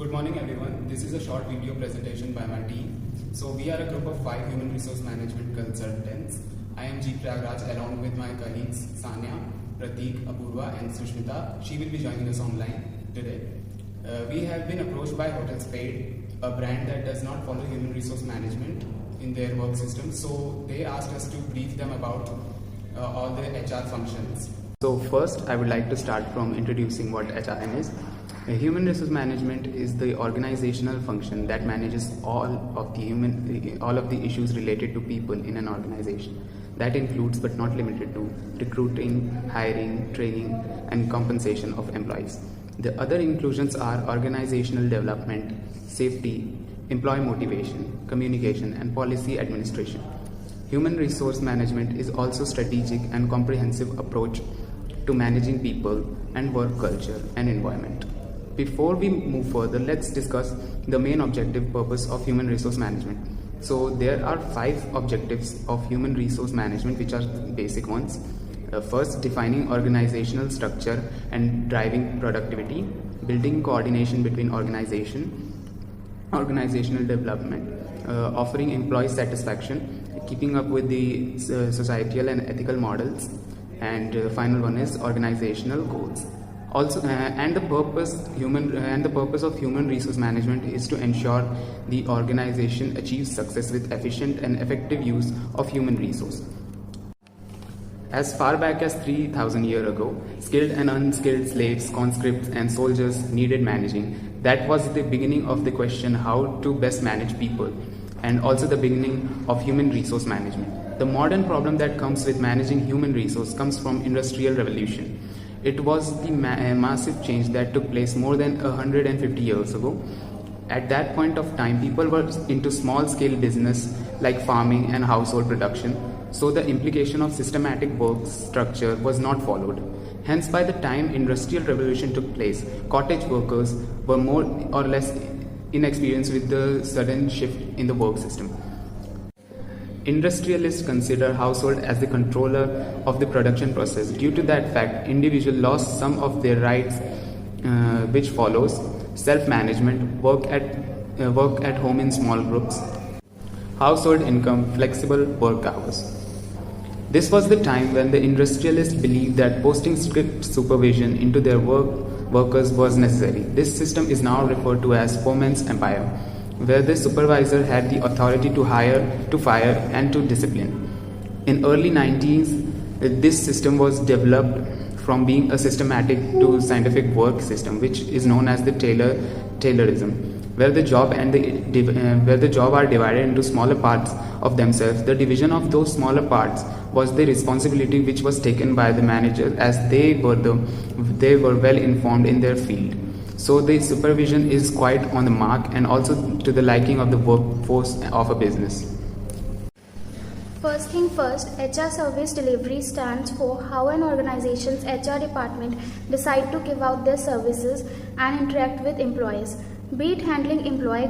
Good morning everyone. This is a short video presentation by my team. So we are a group of 5 human resource management consultants. I am G. Pragraj along with my colleagues Sanya, Prateek, Apurva and Sushmita. She will be joining us online today. We have been approached by HotelSpade, a brand that does not follow human resource management in their work system. So they asked us to brief them about all the HR functions. So first I would like to start from introducing what HRM is. Human resource management is the organizational function that manages all of the issues related to people in an organization. That includes but not limited to recruiting, hiring, training and compensation of employees. The other inclusions are organizational development, safety, employee motivation, communication and policy administration. Human resource management is also strategic and comprehensive approach to managing people and work culture and environment. Before we move further, let's discuss the main objective purpose of human resource management. So there are 5 objectives of human resource management, which are basic ones. First, defining organizational structure and driving productivity, building coordination between organizational development, offering employee satisfaction, keeping up with the societal and ethical models, and final one is organizational goals. Also, the purpose of human resource management is to ensure the organization achieves success with efficient and effective use of human resource. As far back as 3,000 years ago, skilled and unskilled slaves, conscripts and soldiers needed managing. That was the beginning of the question how to best manage people, and also the beginning of human resource management. The modern problem that comes with managing human resource comes from Industrial Revolution. It was the massive change that took place more than 150 years ago. At that point of time, people were into small-scale business like farming and household production, so the implication of systematic work structure was not followed. Hence, by the time Industrial Revolution took place, cottage workers were more or less inexperienced with the sudden shift in the work system. Industrialists consider household as the controller of the production process. Due to that fact, individuals lost some of their rights, which follows self-management, work at home in small groups, household income, flexible work hours. This was the time when the industrialists believed that posting strict supervision into their workers was necessary. This system is now referred to as foreman's empire, where the supervisor had the authority to hire, to fire and to discipline. In early 90s, this system was developed from being a systematic to scientific work system, which is known as the Taylorism, where the job are divided into smaller parts of themselves. The division of those smaller parts was the responsibility which was taken by the manager, as they were well informed in their field. So the supervision is quite on the mark and also to the liking of the workforce of a business. First thing first, HR service delivery stands for how an organization's HR department decide to give out their services and interact with employees, be it handling employee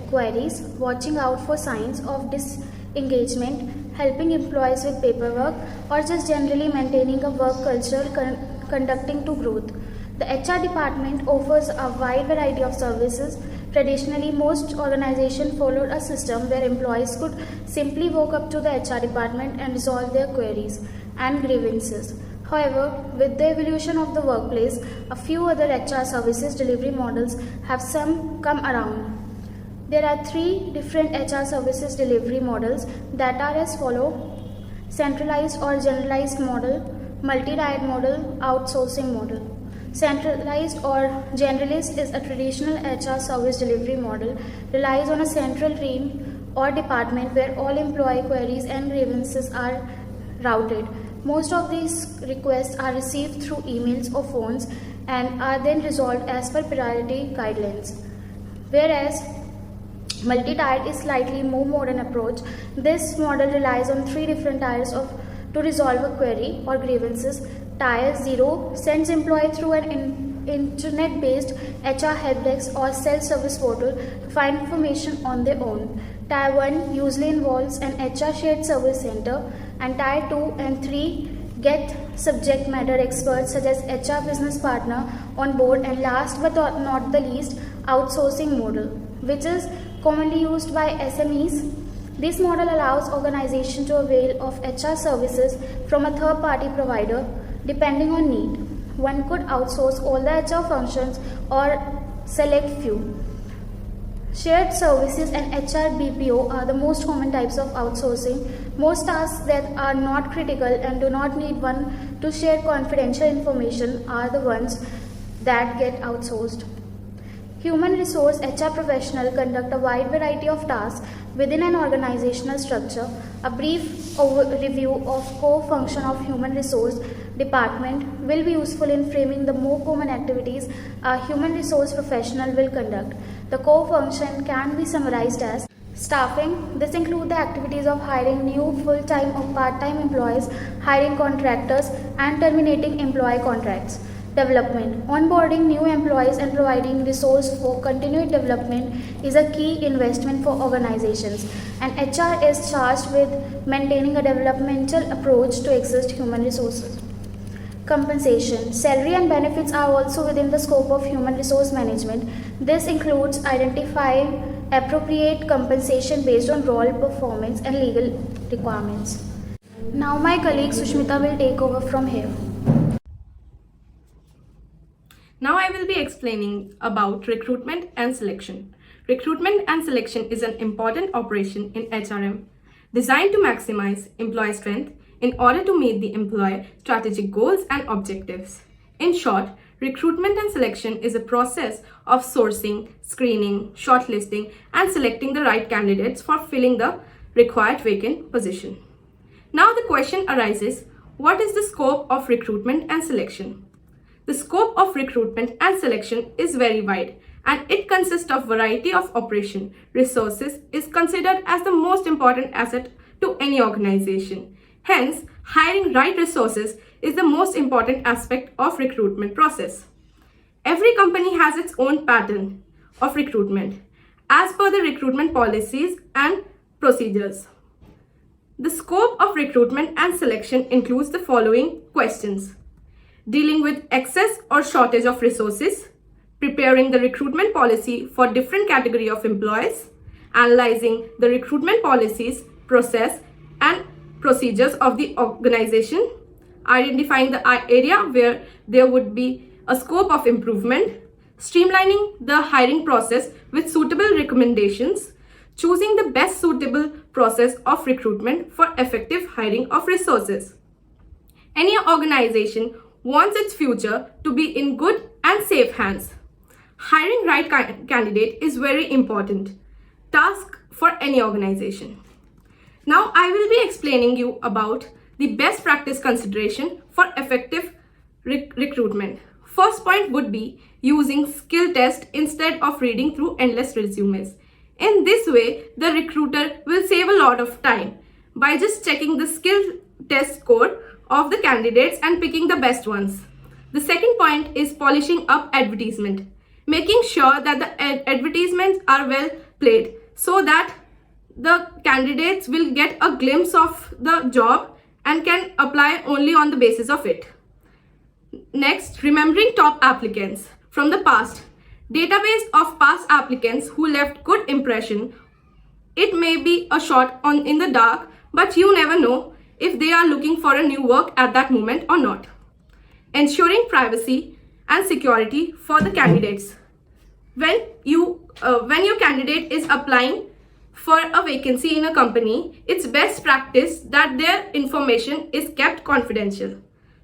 queries, watching out for signs of disengagement, helping employees with paperwork, or just generally maintaining a work culture conducting to growth. The HR department offers a wide variety of services. Traditionally, most organizations followed a system where employees could simply walk up to the HR department and resolve their queries and grievances. However, with the evolution of the workplace, a few other HR services delivery models have come around. There are 3 different HR services delivery models that are as follow: centralized or generalized model, multi-tier model, outsourcing model. Centralized or generalist is a traditional HR service delivery model, relies on a central team or department where all employee queries and grievances are routed. Most of these requests are received through emails or phones and are then resolved as per priority guidelines. Whereas multi-tiered is slightly more modern approach. This model relies on 3 different tiers to resolve a query or grievances. Tier 0 sends employee through an internet-based HR help desk or self-service portal to find information on their own. Tier 1 usually involves an HR shared service center, and Tier 2 and 3 get subject matter experts such as HR business partner on board, and last but not the least outsourcing model, which is commonly used by SMEs. This model allows organizations to avail of HR services from a third-party provider depending on need. One could outsource all the HR functions or select few. Shared services and HR BPO are the most common types of outsourcing. Most tasks that are not critical and do not need one to share confidential information are the ones that get outsourced. Human resource HR professionals conduct a wide variety of tasks within an organizational structure. A brief review of core function of human resource department will be useful in framing the more common activities a human resource professional will conduct. The core function can be summarized as staffing. This includes the activities of hiring new full-time or part-time employees, hiring contractors, and terminating employee contracts. Development. Onboarding new employees and providing resource for continued development is a key investment for organizations, and HR is charged with maintaining a developmental approach to existing human resources. Compensation. Salary and benefits are also within the scope of human resource management. This includes identifying appropriate compensation based on role, performance, and legal requirements. Now my colleague Sushmita will take over from here. Now I will be explaining about recruitment and selection. Recruitment and selection is an important operation in HRM designed to maximize employee strength in order to meet the employer strategic goals and objectives. In short, recruitment and selection is a process of sourcing, screening, shortlisting, and selecting the right candidates for filling the required vacant position. Now the question arises, what is the scope of recruitment and selection? The scope of recruitment and selection is very wide, and it consists of variety of operation. Resources is considered as the most important asset to any organization. Hence, hiring right resources is the most important aspect of recruitment process. Every company has its own pattern of recruitment as per the recruitment policies and procedures. The scope of recruitment and selection includes the following questions: dealing with excess or shortage of resources, preparing the recruitment policy for different category of employees, analyzing the recruitment policies, process and procedures of the organization, identifying the area where there would be a scope of improvement, streamlining the hiring process with suitable recommendations, choosing the best suitable process of recruitment for effective hiring of resources. Any organization wants its future to be in good and safe hands. Hiring right candidate is very important task for any organization. Now I will be explaining you about the best practice consideration for effective recruitment. First point would be using skill test instead of reading through endless resumes. In this way, the recruiter will save a lot of time by just checking the skill test score of the candidates and picking the best ones. The second point is polishing up advertisement, making sure that the advertisements are well played so that the candidates will get a glimpse of the job and can apply only on the basis of it. Next, remembering top applicants from the past. Database of past applicants who left good impression. It may be a shot in the dark, but you never know if they are looking for a new work at that moment or not. Ensuring privacy and security for the candidates. When your candidate is applying for a vacancy in a company, it's best practice that their information is kept confidential.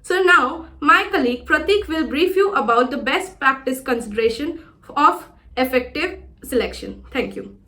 So now, my colleague Pratik will brief you about the best practice consideration of effective selection. Thank you.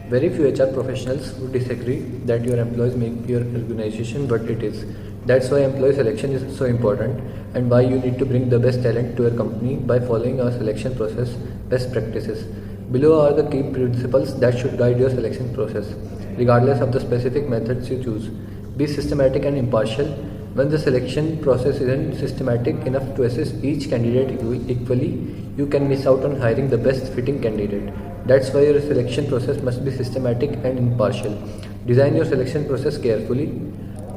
Very few HR professionals would disagree that your employees make your organization what it is. That's why employee selection is so important and why you need to bring the best talent to your company by following our selection process best practices. Below are the key principles that should guide your selection process, regardless of the specific methods you choose. Be systematic and impartial. When the selection process isn't systematic enough to assess each candidate equally, you can miss out on hiring the best fitting candidate. That's why your selection process must be systematic and impartial. Design your selection process carefully.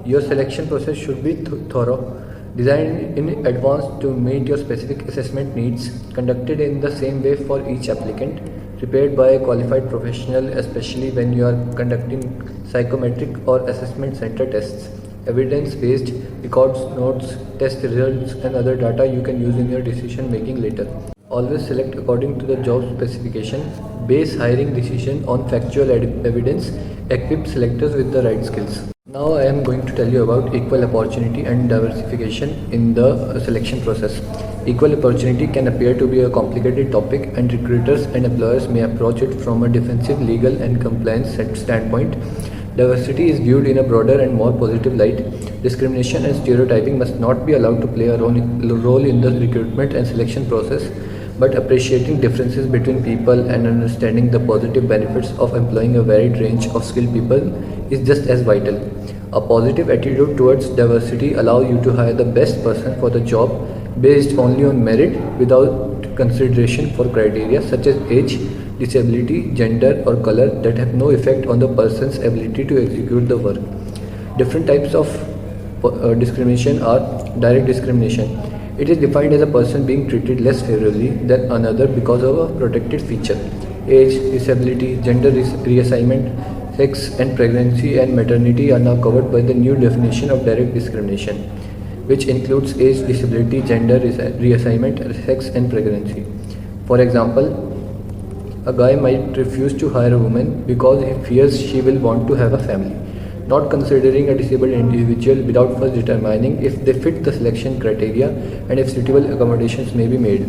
Your selection process should be thorough. designed in advance to meet your specific assessment needs, conducted in the same way for each applicant, prepared by a qualified professional, especially when you are conducting psychometric or assessment center tests, evidence-based records, notes, test results, and other data you can use in your decision making later. Always select according to the job specification, base hiring decision on factual evidence, equip selectors with the right skills. Now I am going to tell you about equal opportunity and diversification in the selection process. Equal opportunity can appear to be a complicated topic, and recruiters and employers may approach it from a defensive, legal, and compliance standpoint. Diversity is viewed in a broader and more positive light. Discrimination and stereotyping must not be allowed to play a role in the recruitment and selection process, but appreciating differences between people and understanding the positive benefits of employing a varied range of skilled people is just as vital. A positive attitude towards diversity allows you to hire the best person for the job based only on merit without consideration for criteria such as age, disability, gender, or color that have no effect on the person's ability to execute the work. Different types of discrimination are direct discrimination. It is defined as a person being treated less favorably than another because of a protected feature. Age, disability, gender reassignment, sex, and pregnancy and maternity are now covered by the new definition of direct discrimination, which includes age, disability, gender reassignment, sex, and pregnancy. For example, a guy might refuse to hire a woman because he fears she will want to have a family, not considering a disabled individual without first determining if they fit the selection criteria and if suitable accommodations may be made.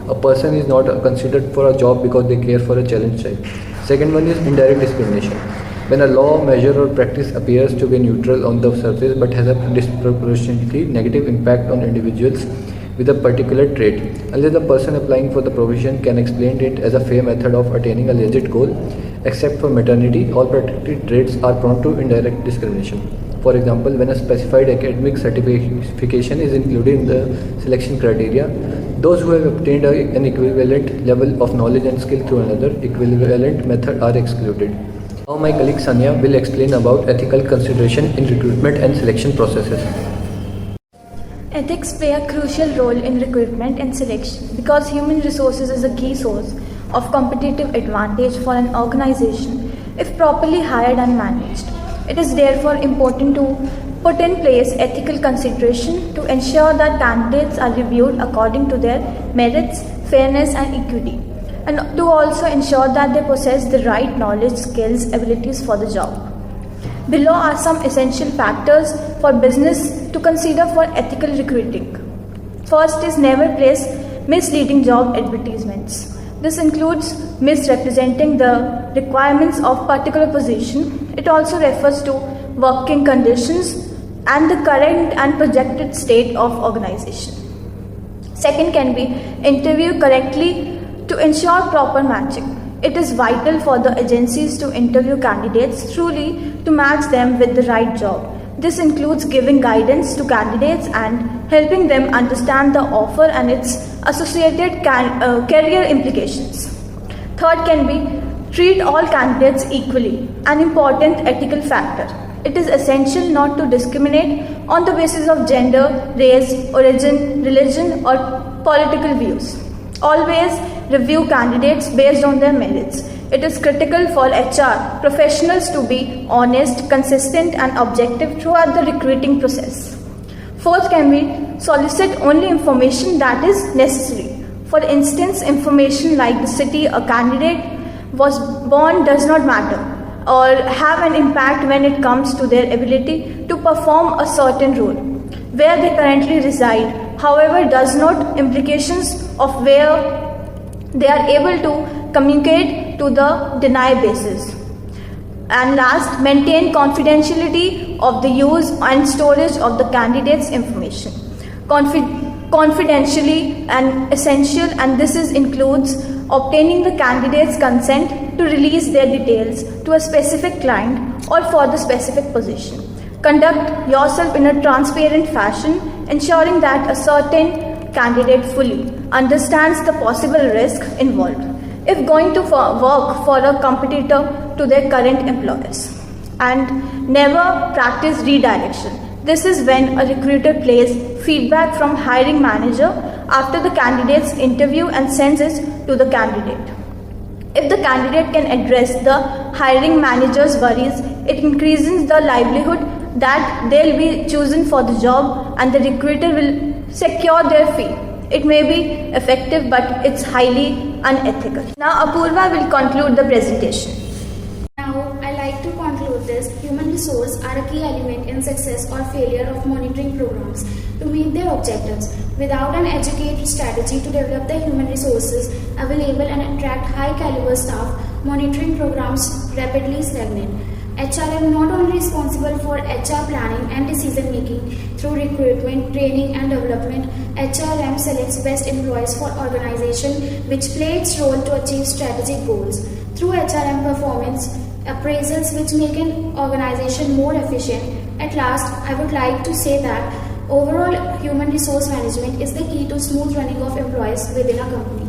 A person is not considered for a job because they care for a challenged child. Second one is indirect discrimination. When a law, measure, or practice appears to be neutral on the surface but has a disproportionately negative impact on individuals with a particular trait, unless the person applying for the provision can explain it as a fair method of attaining a legit goal. Except for maternity, all protected traits are prone to indirect discrimination. For example, when a specified academic certification is included in the selection criteria, those who have obtained an equivalent level of knowledge and skill through another equivalent method are excluded. Now my colleague Sanya will explain about ethical consideration in recruitment and selection processes. Ethics play a crucial role in recruitment and selection because human resources is a key source of competitive advantage for an organization if properly hired and managed. It is therefore important to put in place ethical consideration to ensure that candidates are reviewed according to their merits, fairness, and equity, and to also ensure that they possess the right knowledge, skills, abilities for the job. Below are some essential factors for business to consider for ethical recruiting. First is never place misleading job advertisements. This includes misrepresenting the requirements of particular position. It also refers to working conditions and the current and projected state of organization. Second can be interview correctly to ensure proper matching. It is vital for the agencies to interview candidates truly to match them with the right job. This includes giving guidance to candidates and helping them understand the offer and its associated career implications. Third can be treat all candidates equally, an important ethical factor. It is essential not to discriminate on the basis of gender, race, origin, religion, or political views. Always review candidates based on their merits. It is critical for HR professionals to be honest, consistent, and objective throughout the recruiting process. Fourth can be solicit only information that is necessary. For instance, information like the city a candidate was born does not matter or have an impact when it comes to their ability to perform a certain role. Where they currently reside, however, does not implications of where they are able to communicate to the deny basis. And last, maintain confidentiality of the use and storage of the candidate's information. Confidentially and essential, and this includes obtaining the candidate's consent to release their details to a specific client or for the specific position. Conduct yourself in a transparent fashion, ensuring that a certain candidate fully understands the possible risk involved if going to work for a competitor to their current employers. And never practice redirection. This is when a recruiter plays feedback from hiring manager after the candidate's interview and sends it to the candidate. If the candidate can address the hiring manager's worries, it increases the likelihood that they'll be chosen for the job and the recruiter will secure their fee. It may be effective, but it's highly unethical. Now Apurva will conclude the presentation. Now, I like to conclude this. Human resources are a key element in success or failure of monitoring programs to meet their objectives. Without an educated strategy to develop the human resources available and attract high caliber staff, monitoring programs rapidly stagnate. HRM not only responsible for HR planning and decision making through recruitment, training and development. HRM selects best employees for organization which play its role to achieve strategic goals. Through HRM performance appraisals which make an organization more efficient. At last, I would like to say that overall human resource management is the key to smooth running of employees within a company.